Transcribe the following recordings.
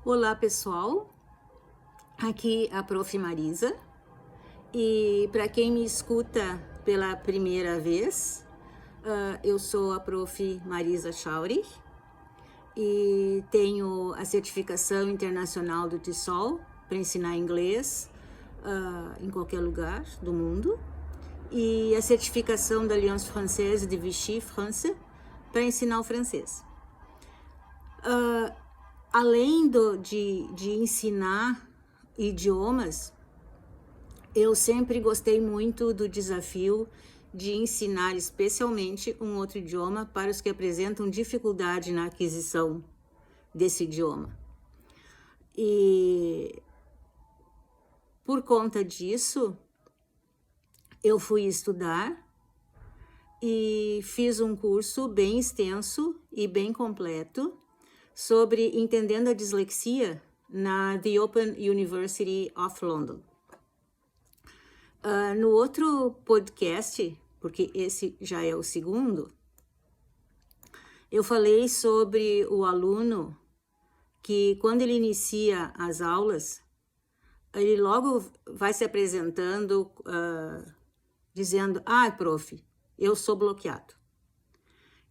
Olá pessoal, aqui a Prof. Marisa, e para quem me escuta pela primeira vez, eu sou a Prof. Marisa Chauri e tenho a certificação internacional do TESOL para ensinar inglês em qualquer lugar do mundo, e a certificação da Alliance Française de Vichy France para ensinar o francês. Além de ensinar idiomas, eu sempre gostei muito do desafio de ensinar especialmente um outro idioma para os que apresentam dificuldade na aquisição desse idioma. E por conta disso, eu fui estudar e fiz um curso bem extenso e bem completo sobre entendendo a dislexia na The Open University of London. No outro podcast, porque esse já é o segundo, eu falei sobre o aluno que, quando ele inicia as aulas, ele logo vai se apresentando, dizendo: prof, eu sou bloqueado.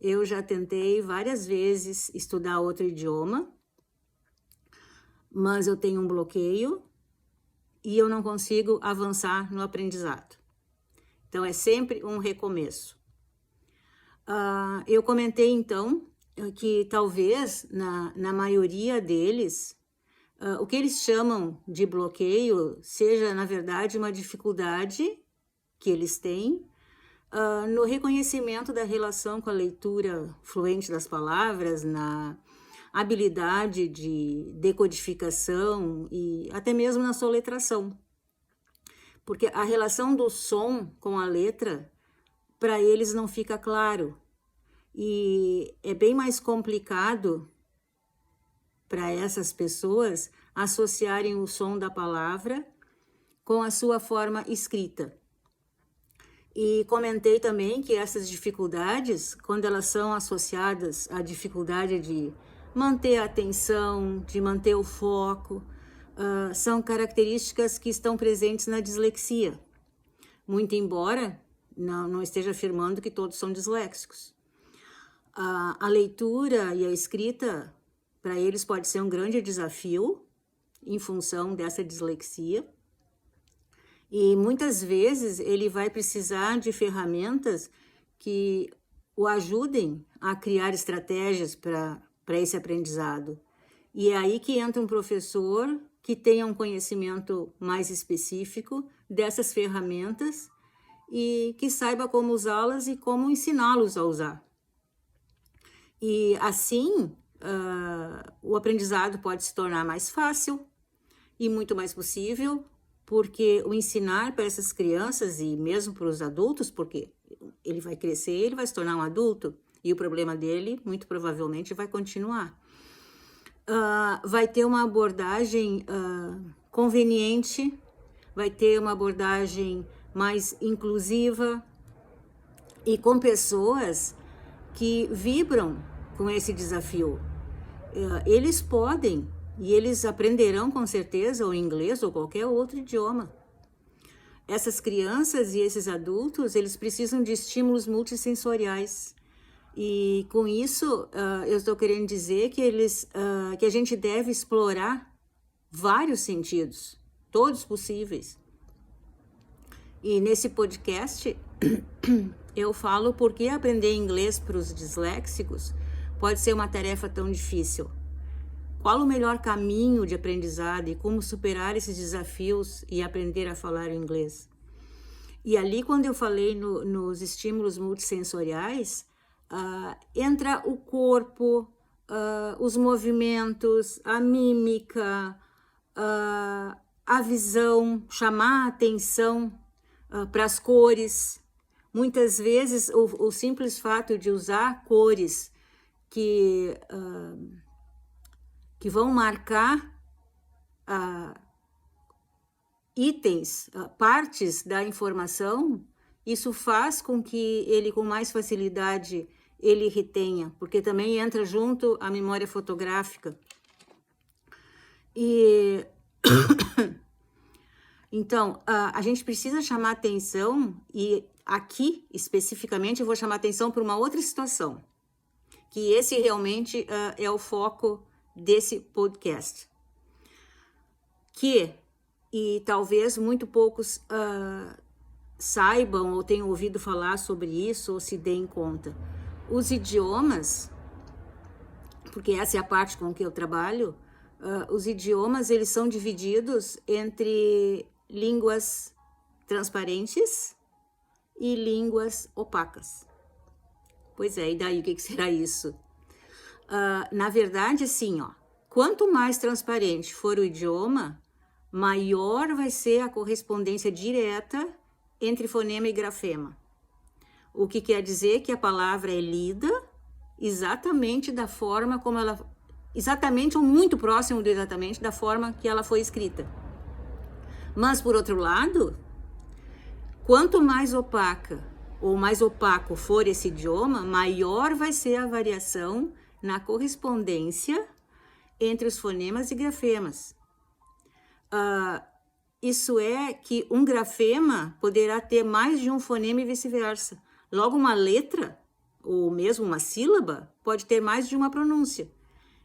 Eu já tentei várias vezes estudar outro idioma, mas eu tenho um bloqueio e eu não consigo avançar no aprendizado. Então, é sempre um recomeço. Eu comentei, então, que talvez, na maioria deles, o que eles chamam de bloqueio seja, na verdade, uma dificuldade que eles têm no reconhecimento da relação com a leitura fluente das palavras, na habilidade de decodificação e até mesmo na soletração. Porque a relação do som com a letra, para eles não fica claro. E é bem mais complicado para essas pessoas associarem o som da palavra com a sua forma escrita. E comentei também que essas dificuldades, quando elas são associadas à dificuldade de manter a atenção, de manter o foco, são características que estão presentes na dislexia. Muito embora não esteja afirmando que todos são disléxicos. A leitura e a escrita, para eles, pode ser um grande desafio em função dessa dislexia. E muitas vezes ele vai precisar de ferramentas que o ajudem a criar estratégias para esse aprendizado. E é aí que entra um professor que tenha um conhecimento mais específico dessas ferramentas e que saiba como usá-las e como ensiná-los a usar. E assim, o aprendizado pode se tornar mais fácil e muito mais possível, porque o ensinar para essas crianças e mesmo para os adultos, porque ele vai crescer, ele vai se tornar um adulto e o problema dele muito provavelmente vai continuar. Vai ter uma abordagem conveniente, vai ter uma abordagem mais inclusiva e com pessoas que vibram com esse desafio. Eles podem e eles aprenderão com certeza o inglês ou qualquer outro idioma. Essas crianças e esses adultos, eles precisam de estímulos multissensoriais. E com isso, eu estou querendo dizer que a gente deve explorar vários sentidos, todos possíveis. E nesse podcast, eu falo por que aprender inglês para os disléxicos pode ser uma tarefa tão difícil. Qual o melhor caminho de aprendizado e como superar esses desafios e aprender a falar o inglês? E ali, quando eu falei nos estímulos multissensoriais, entra o corpo, os movimentos, a mímica, a visão, chamar a atenção para as cores. Muitas vezes, o simples fato de usar cores que vão marcar itens, partes da informação, isso faz com que ele, com mais facilidade, ele retenha, porque também entra junto a memória fotográfica. E então, a gente precisa chamar atenção, e aqui, especificamente, eu vou chamar atenção para uma outra situação, que esse realmente é o foco desse podcast. E talvez muito poucos saibam ou tenham ouvido falar sobre isso ou se deem conta. Os idiomas, porque essa é a parte com que eu trabalho, os idiomas, eles são divididos entre línguas transparentes e línguas opacas. Pois é, e daí o que será isso? Na verdade, assim, quanto mais transparente for o idioma, maior vai ser a correspondência direta entre fonema e grafema. O que quer dizer que a palavra é lida exatamente da forma como ela... Exatamente ou muito próximo do exatamente da forma que ela foi escrita. Mas, por outro lado, quanto mais opaca ou mais opaco for esse idioma, maior vai ser a variação na correspondência entre os fonemas e grafemas. Isso é que um grafema poderá ter mais de um fonema e vice-versa. Logo, uma letra, ou mesmo uma sílaba, pode ter mais de uma pronúncia.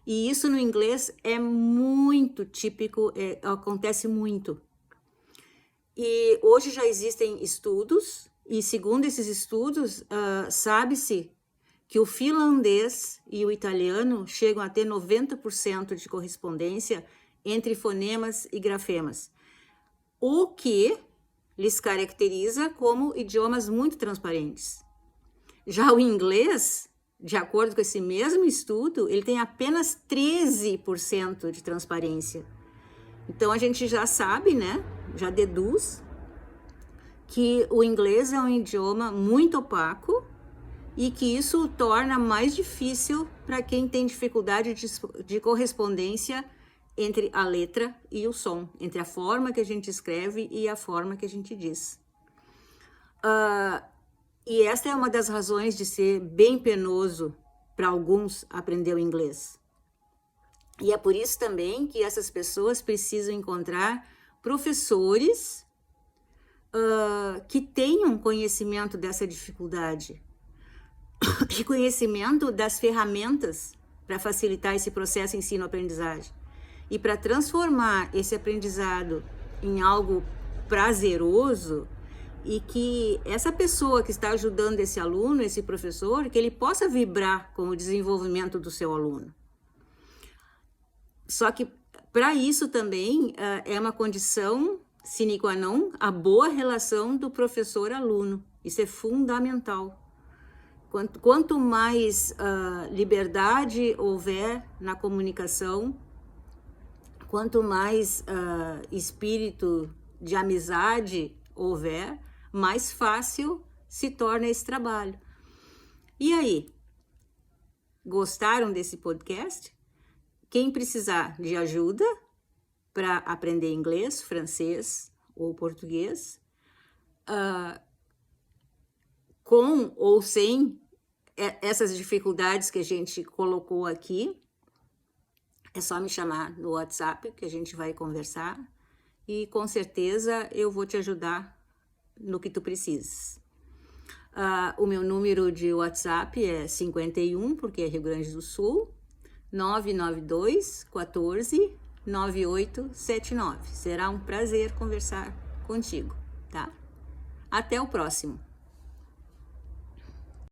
E isso no inglês é muito típico, acontece muito. E hoje já existem estudos, e segundo esses estudos, sabe-se que o finlandês e o italiano chegam a ter 90% de correspondência entre fonemas e grafemas, o que lhes caracteriza como idiomas muito transparentes. Já o inglês, de acordo com esse mesmo estudo, ele tem apenas 13% de transparência. Então, a gente já sabe, né? Já deduz que o inglês é um idioma muito opaco e que isso o torna mais difícil para quem tem dificuldade de correspondência entre a letra e o som, entre a forma que a gente escreve e a forma que a gente diz. E esta é uma das razões de ser bem penoso para alguns aprender o inglês. E é por isso também que essas pessoas precisam encontrar professores que tenham conhecimento dessa dificuldade, de conhecimento das ferramentas para facilitar esse processo ensino-aprendizagem e para transformar esse aprendizado em algo prazeroso, e que essa pessoa que está ajudando esse aluno, esse professor, que ele possa vibrar com o desenvolvimento do seu aluno. Só que para isso também é uma condição sine qua non a boa relação do professor-aluno. Isso é fundamental. Quanto mais liberdade houver na comunicação, quanto mais espírito de amizade houver, mais fácil se torna esse trabalho. E aí? Gostaram desse podcast? Quem precisar de ajuda para aprender inglês, francês ou português, com ou sem essas dificuldades que a gente colocou aqui, é só me chamar no WhatsApp que a gente vai conversar e com certeza eu vou te ajudar no que tu precisas. O meu número de WhatsApp é 51, porque é Rio Grande do Sul, 992 14 9879. Será um prazer conversar contigo, tá? Até o próximo.